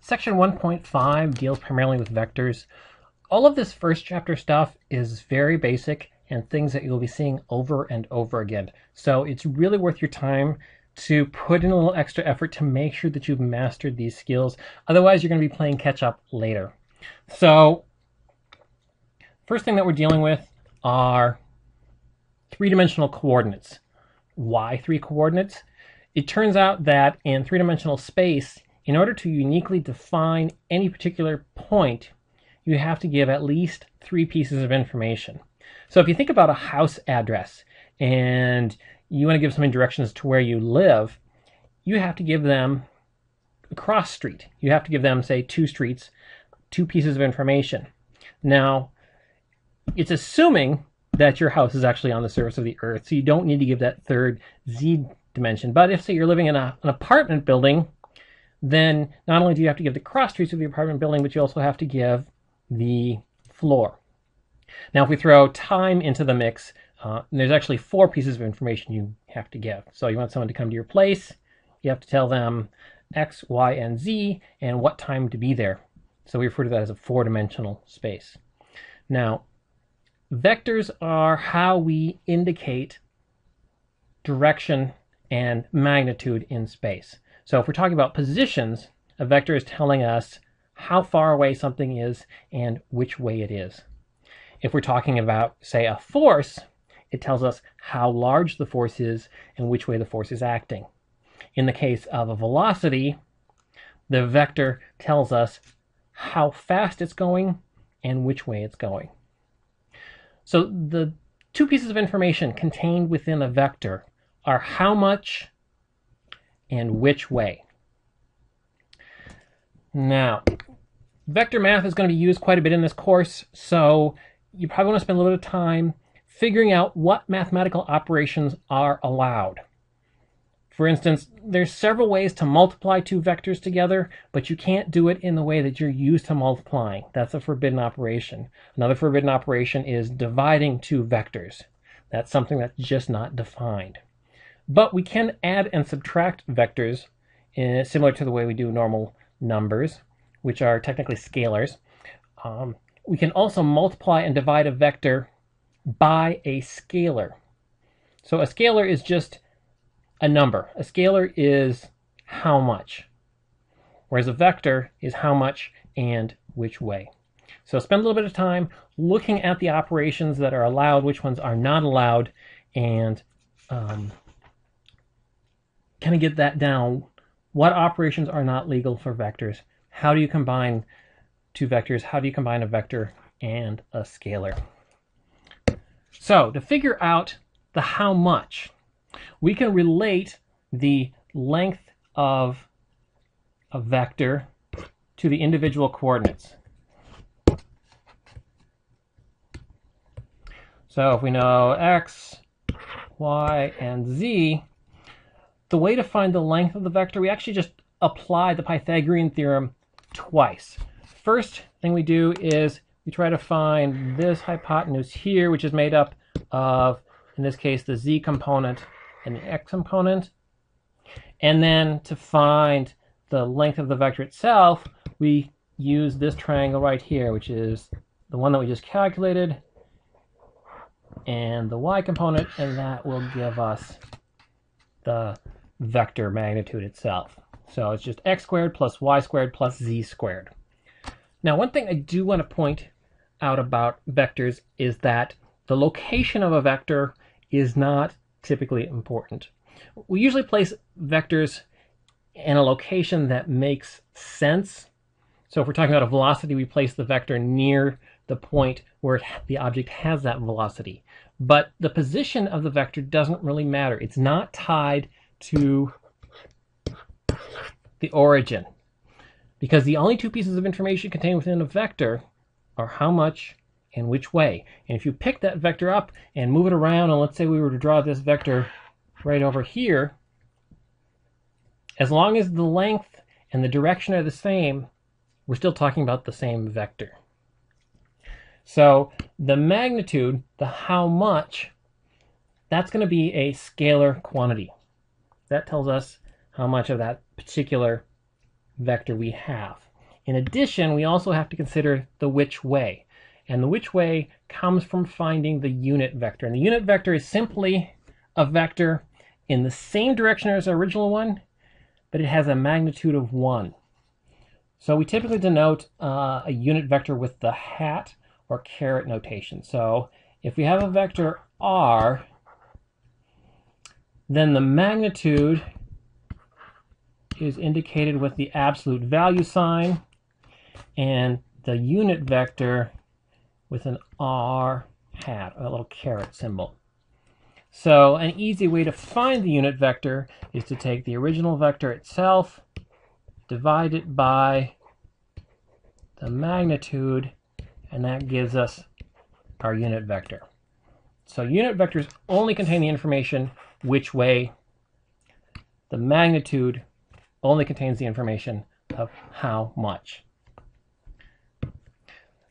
Section 1.5 deals primarily with vectors. All of this first chapter stuff is very basic and things that you'll be seeing over and over again. So it's really worth your time to put in a little extra effort to make sure that you've mastered these skills. Otherwise, you're going to be playing catch up later. So first thing that we're dealing with are three-dimensional coordinates. Why three coordinates? It turns out that in three-dimensional space, in order to uniquely define any particular point, you have to give at least three pieces of information. So if you think about a house address and you want to give somebody directions to where you live, you have to give them a cross street. You have to give them, say, two streets, two pieces of information. Now, it's assuming that your house is actually on the surface of the earth, so you don't need to give that third z dimension. But if, say, you're living in an apartment building, then not only do you have to give the cross streets of the apartment building, but you also have to give the floor. Now, if we throw time into the mix, there's actually four pieces of information you have to give. So you want someone to come to your place, you have to tell them X, Y, and Z, and what time to be there. So we refer to that as a four-dimensional space. Now, vectors are how we indicate direction and magnitude in space. So if we're talking about positions, a vector is telling us how far away something is and which way it is. If we're talking about, say, a force, it tells us how large the force is and which way the force is acting. In the case of a velocity, the vector tells us how fast it's going and which way it's going. So the two pieces of information contained within a vector are how much and which way. Now, vector math is going to be used quite a bit in this course, so you probably want to spend a little bit of time figuring out what mathematical operations are allowed. For instance, there's several ways to multiply two vectors together, but you can't do it in the way that you're used to multiplying. That's a forbidden operation. Another forbidden operation is dividing two vectors. That's something that's just not defined. But we can add and subtract vectors similar to the way we do normal numbers, which are technically scalars. We can also multiply and divide a vector by a scalar. So a scalar is just a number. A scalar is how much, whereas a vector is how much and which way. So spend a little bit of time looking at the operations that are allowed, which ones are not allowed, and kind of get that down. What operations are not legal for vectors? How do you combine two vectors? How do you combine a vector and a scalar? So to figure out the how much, we can relate the length of a vector to the individual coordinates. So if we know X, Y, and Z, the way to find the length of the vector, we actually just apply the Pythagorean theorem twice. First thing we do is we try to find this hypotenuse here, which is made up of, in this case, the Z component and the X component. And then to find the length of the vector itself, we use this triangle right here, which is the one that we just calculated, and the Y component, and that will give us the vector magnitude itself. So it's just X squared plus Y squared plus Z squared. Now, one thing I do want to point out about vectors is that the location of a vector is not typically important. We usually place vectors in a location that makes sense. So if we're talking about a velocity, we place the vector near the point where the object has that velocity. But the position of the vector doesn't really matter. It's not tied to the origin, because the only two pieces of information contained within a vector are how much and which way. And if you pick that vector up and move it around, and let's say we were to draw this vector right over here, as long as the length and the direction are the same, we're still talking about the same vector. So the magnitude, the how much, that's going to be a scalar quantity. That tells us how much of that particular vector we have. In addition, we also have to consider the which way. And the which way comes from finding the unit vector. And the unit vector is simply a vector in the same direction as the original one, but it has a magnitude of 1. So we typically denote a unit vector with the hat or caret notation. So if we have a vector r, then the magnitude is indicated with the absolute value sign, and the unit vector with an r hat, a little caret symbol. So an easy way to find the unit vector is to take the original vector itself, divide it by the magnitude, and that gives us our unit vector. So unit vectors only contain the information which way. The magnitude only contains the information of how much.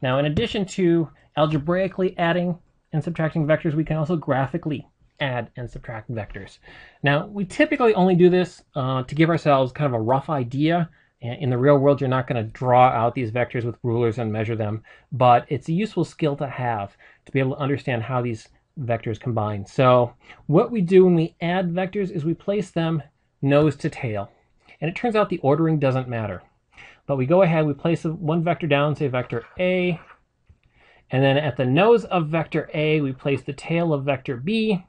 Now, in addition to algebraically adding and subtracting vectors, we can also graphically add and subtract vectors. Now, we typically only do this to give ourselves kind of a rough idea. In the real world, you're not going to draw out these vectors with rulers and measure them, but it's a useful skill to have to be able to understand how these vectors combine. So what we do when we add vectors is we place them nose to tail. And it turns out the ordering doesn't matter. But we go ahead, we place one vector down, say vector A, and then at the nose of vector A, we place the tail of vector B,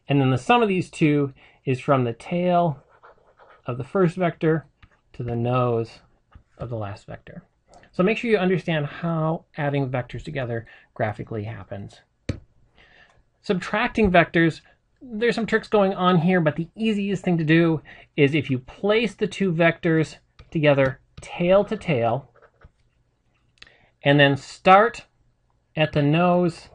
and then the sum of these two is from the tail of the first vector to the nose of the last vector. So make sure you understand how adding vectors together graphically happens. Subtracting vectors, there's some tricks going on here, but the easiest thing to do is if you place the two vectors together tail to tail, and then start at the nose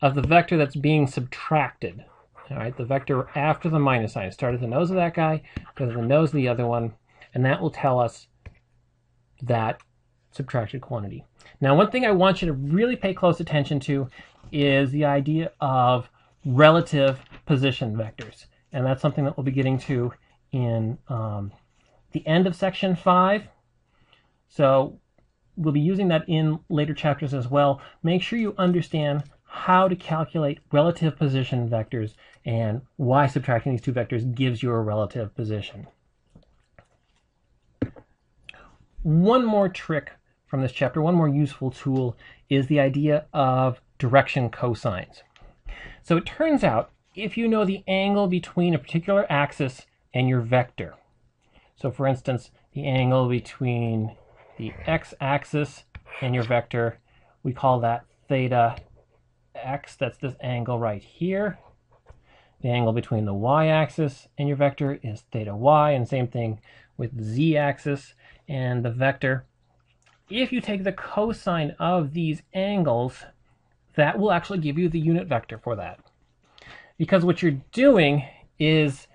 of the vector that's being subtracted. All right, the vector after the minus sign. Start at the nose of that guy, go to the nose of the other one, and that will tell us that subtracted quantity. Now, one thing I want you to really pay close attention to is the idea of relative position vectors. And that's something that we'll be getting to in the end of section 5. So we'll be using that in later chapters as well. Make sure you understand how to calculate relative position vectors and why subtracting these two vectors gives you a relative position. One more trick from this chapter, one more useful tool, is the idea of direction cosines. So it turns out if you know the angle between a particular axis and your vector, so for instance, the angle between the x-axis and your vector, we call that theta x. That's this angle right here. The angle between the y-axis and your vector is theta y, and same thing with the z-axis and the vector. If you take the cosine of these angles, that will actually give you the unit vector for that. Because what you're doing is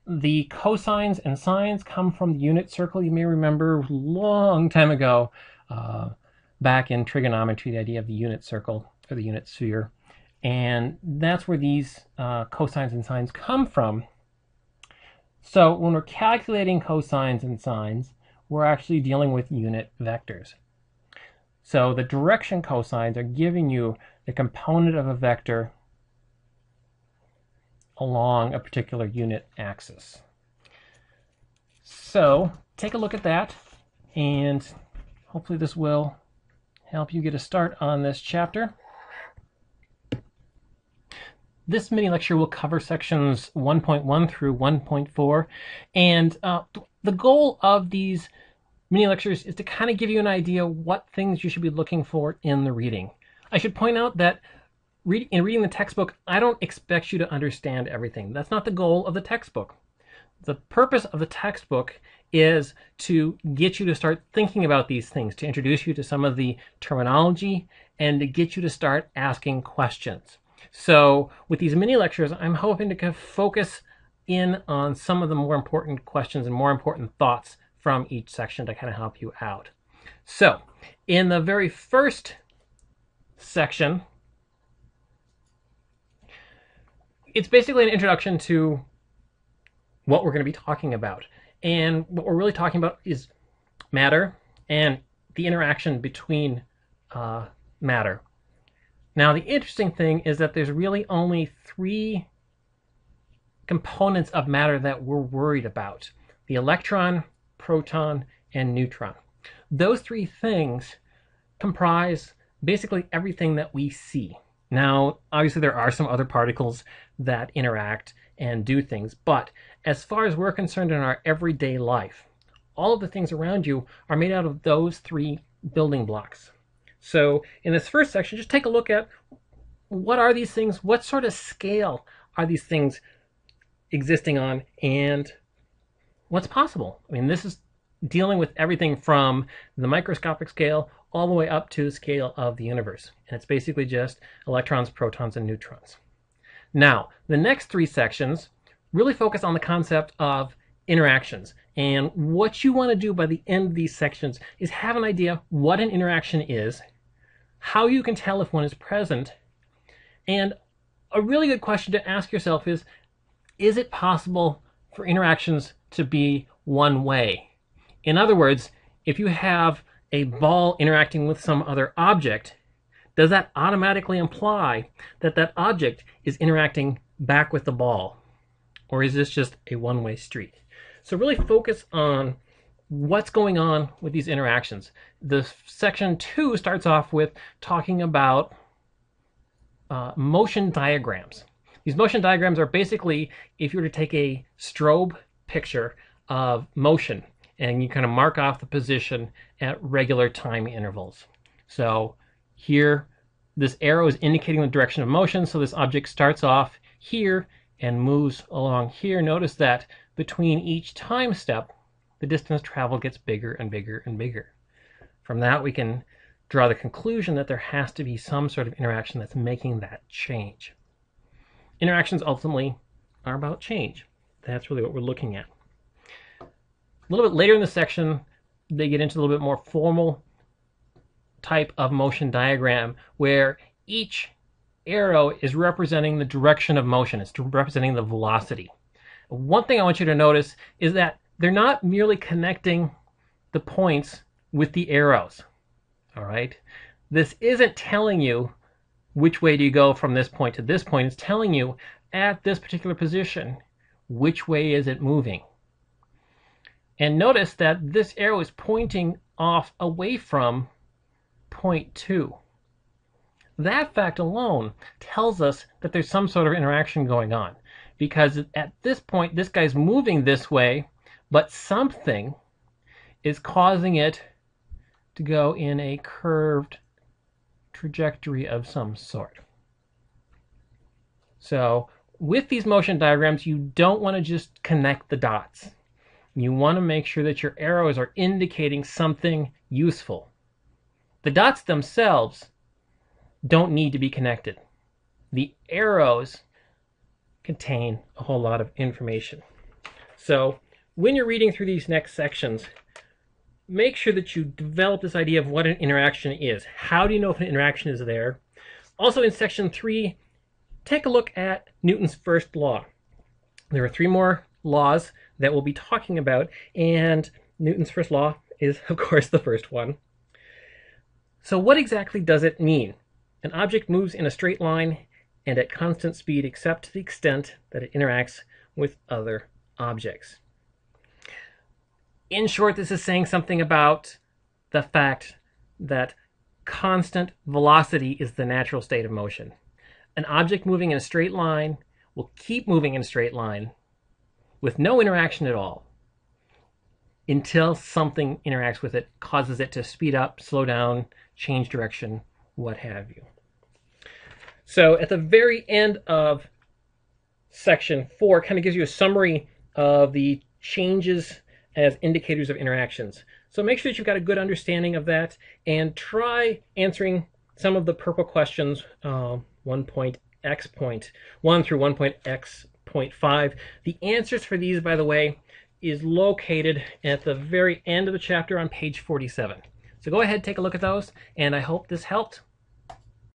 the cosines and sines come from the unit circle. You may remember a long time ago, back in trigonometry, the idea of the unit circle or the unit sphere. And that's where these cosines and sines come from. So when we're calculating cosines and sines, we're actually dealing with unit vectors. So the direction cosines are giving you the component of a vector along a particular unit axis. So take a look at that, and hopefully this will help you get a start on this chapter. This mini lecture will cover sections 1.1 through 1.4, and the goal of these mini lectures is to kind of give you an idea what things you should be looking for in the reading. I should point out that in reading the textbook, I don't expect you to understand everything. That's not the goal of the textbook. The purpose of the textbook is to get you to start thinking about these things, to introduce you to some of the terminology, and to get you to start asking questions. So with these mini lectures, I'm hoping to focus in on some of the more important questions and more important thoughts from each section to kind of help you out. So in the very first section, it's basically an introduction to what we're going to be talking about. And what we're really talking about is matter and the interaction between matter. Now, the interesting thing is that there's really only three components of matter that we're worried about: the electron, proton, and neutron. Those three things comprise basically everything that we see. Now, obviously there are some other particles that interact and do things, but as far as we're concerned in our everyday life, all of the things around you are made out of those three building blocks. So in this first section, just take a look at what are these things, what sort of scale are these things existing on, and what's possible. I mean, this is dealing with everything from the microscopic scale all the way up to the scale of the universe. And it's basically just electrons, protons, and neutrons. Now, the next three sections really focus on the concept of interactions. And what you want to do by the end of these sections is have an idea what an interaction is, how you can tell if one is present, and a really good question to ask yourself is it possible for interactions to be one way? In other words, if you have a ball interacting with some other object, does that automatically imply that that object is interacting back with the ball? Or is this just a one-way street? So really focus on what's going on with these interactions. The section 2 starts off with talking about motion diagrams. These motion diagrams are basically if you were to take a strobe picture of motion and you kind of mark off the position at regular time intervals. So here, this arrow is indicating the direction of motion, so this object starts off here and moves along here. Notice that between each time step, the distance traveled gets bigger and bigger and bigger. From that, we can draw the conclusion that there has to be some sort of interaction that's making that change. Interactions ultimately are about change. That's really what we're looking at. A little bit later in the section, they get into a little bit more formal type of motion diagram where each arrow is representing the direction of motion. It's representing the velocity. One thing I want you to notice is that they're not merely connecting the points with the arrows. All right? This isn't telling you which way do you go from this point to this point. It's telling you at this particular position, which way is it moving. And notice that this arrow is pointing off away from point 2. That fact alone tells us that there's some sort of interaction going on, because at this point, this guy's moving this way, but something is causing it to go in a curved trajectory of some sort. So with these motion diagrams, you don't want to just connect the dots. You want to make sure that your arrows are indicating something useful. The dots themselves don't need to be connected. The arrows contain a whole lot of information. So when you're reading through these next sections, make sure that you develop this idea of what an interaction is. How do you know if an interaction is there? Also in section 3, take a look at Newton's first law. There are 3 more laws that we'll be talking about, and Newton's first law is, of course, the first one. So what exactly does it mean? An object moves in a straight line and at constant speed except to the extent that it interacts with other objects. In short, this is saying something about the fact that constant velocity is the natural state of motion. An object moving in a straight line will keep moving in a straight line with no interaction at all until something interacts with it, causes it to speed up, slow down, change direction, what have you. So at the very end of section 4, kind of gives you a summary of the changes as indicators of interactions. So make sure that you've got a good understanding of that, and try answering some of the purple questions, 1.x.1 through 1.x.5. The answers for these, by the way, is located at the very end of the chapter on page 47. So go ahead, take a look at those, and I hope this helped.